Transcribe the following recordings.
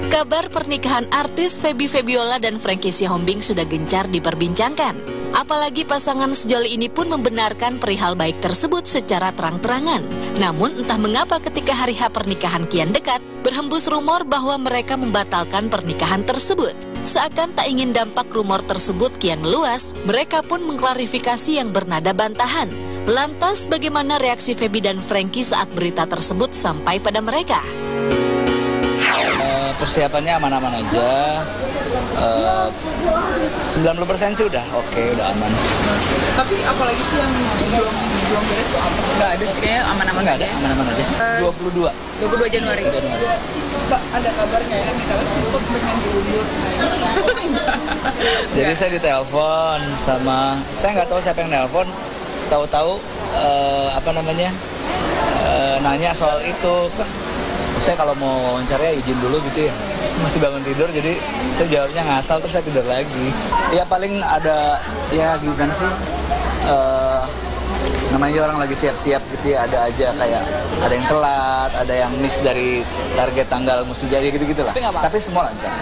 Kabar pernikahan artis Feby Febiola dan Franky Sihombing sudah gencar diperbincangkan. Apalagi pasangan sejoli ini pun membenarkan perihal baik tersebut secara terang-terangan. Namun entah mengapa ketika hari H pernikahan kian dekat, berhembus rumor bahwa mereka membatalkan pernikahan tersebut. Seakan tak ingin dampak rumor tersebut kian meluas, mereka pun mengklarifikasi yang bernada bantahan. Lantas bagaimana reaksi Feby dan Franky saat berita tersebut sampai pada mereka? Persiapannya aman-aman aja, 90% sih udah oke, udah aman. Tapi apalagi sih yang belum beres tuh apa? Nggak ada sih, kayaknya aman-aman aja. Nggak ada, aman-aman aja. 22 Januari. Pak, ada kabarnya ya, misalnya Cepet pengen diundur. Jadi saya ditelepon sama, saya nggak tahu siapa yang nelpon, tahu-tahu nanya soal itu. Saya kalau mau wawancara izin dulu gitu ya, masih bangun tidur, jadi saya jawabnya ngasal terus saya tidur lagi. Ya paling ada, ya gimana sih, namanya orang lagi siap-siap gitu ya, ada aja kayak ada yang telat, ada yang miss dari target tanggal mesti jadi gitu-gitu lah. Tapi semua lancar.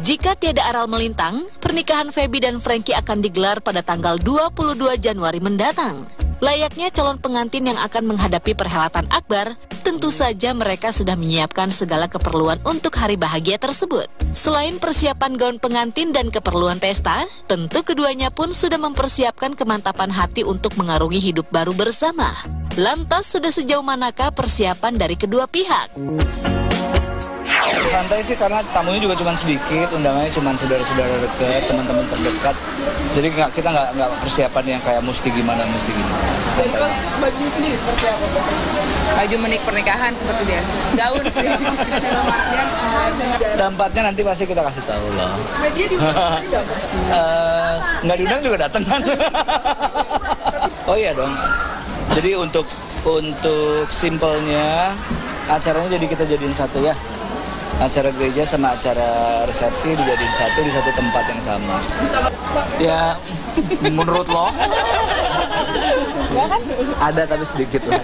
Jika tiada aral melintang, pernikahan Feby dan Franky akan digelar pada tanggal 22 Januari mendatang. Layaknya calon pengantin yang akan menghadapi perhelatan akbar, tentu saja mereka sudah menyiapkan segala keperluan untuk hari bahagia tersebut. Selain persiapan gaun pengantin dan keperluan pesta, tentu keduanya pun sudah mempersiapkan kemantapan hati untuk mengarungi hidup baru bersama. Lantas sudah sejauh manakah persiapan dari kedua pihak? Santai sih karena tamunya juga cuma sedikit, undangannya cuma saudara-saudara dekat, teman-teman terdekat. Jadi kita nggak persiapan yang kayak mesti gimana. Jadi bajunya sendiri seperti apa? Baju menik pernikahan seperti biasa. Gaun sih. Dampaknya nanti pasti kita kasih tahu loh. Media diundang tidak? Nggak diundang juga datang kan? Oh iya dong. Jadi untuk simpelnya acaranya jadi kita jadiin satu ya. Acara gereja sama acara resepsi dijadiin satu di satu tempat yang sama. Ya, menurut lo? Ada tapi sedikit lah.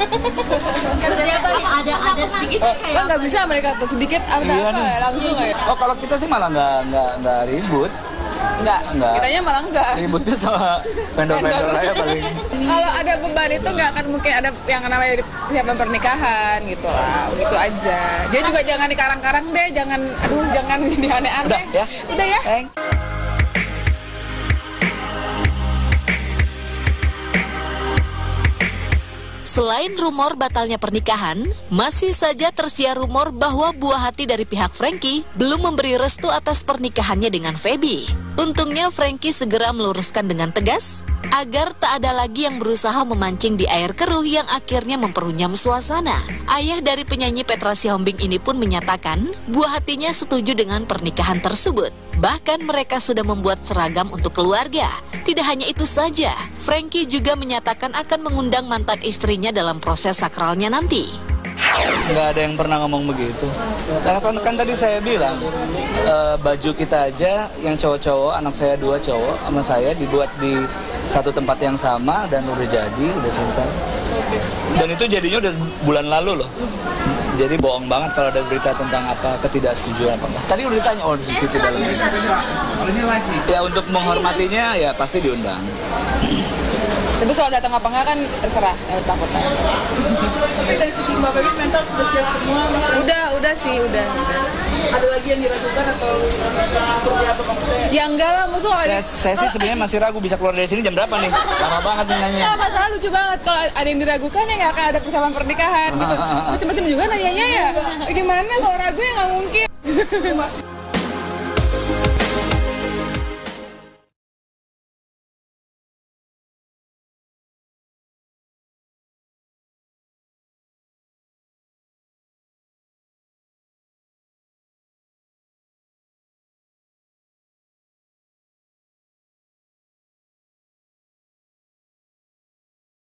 Ada sedikit. Kan nggak bisa mereka tuh sedikit Iya apa langsung ya. Oh kalau kita sih malah nggak ribut. Enggak. Kitanya malah enggak. Ributnya sama vendor-vendor aja paling. Kalau ada beban itu nggak akan mungkin ada yang namanya persiapan pernikahan gitu lah, gitu aja. Dia juga jangan dikarang-karang deh, jangan ini aneh-aneh. Udah ya. Selain rumor batalnya pernikahan, masih saja tersiar rumor bahwa buah hati dari pihak Franky belum memberi restu atas pernikahannya dengan Feby. Untungnya Franky segera meluruskan dengan tegas agar tak ada lagi yang berusaha memancing di air keruh yang akhirnya memperunyam suasana. Ayah dari penyanyi Petra Sihombing ini pun menyatakan buah hatinya setuju dengan pernikahan tersebut. Bahkan mereka sudah membuat seragam untuk keluarga. Tidak hanya itu saja, Franky juga menyatakan akan mengundang mantan istrinya dalam proses sakralnya nanti. Nggak ada yang pernah ngomong begitu. Kan tadi saya bilang, baju kita aja yang cowok-cowok, anak saya 2 cowok sama saya dibuat di satu tempat yang sama dan udah jadi, udah selesai. Dan itu jadinya udah bulan lalu loh. Jadi bohong banget kalau ada berita tentang apa ketidaksetujuan apa enggak. Tadi udah ditanya di situ dalam ini. Ya untuk menghormatinya ya pasti diundang. Tapi soal datang apa enggak kan terserah, takut. Tapi dari segi Mbak Feby mental sudah siap semua? Udah sih. Ada lagi yang diragukan atau seperti apa maksudnya? Ya enggak lah, maksudnya saya sih sebenarnya masih ragu bisa keluar dari sini jam berapa nih. Lama banget nih nanya. Ya masalah lucu banget kalau ada yang diragukan ya nggak akan ada persiapan pernikahan gitu. Macam-macam juga nanyanya ya. Gimana kalau ragu ya nggak mungkin.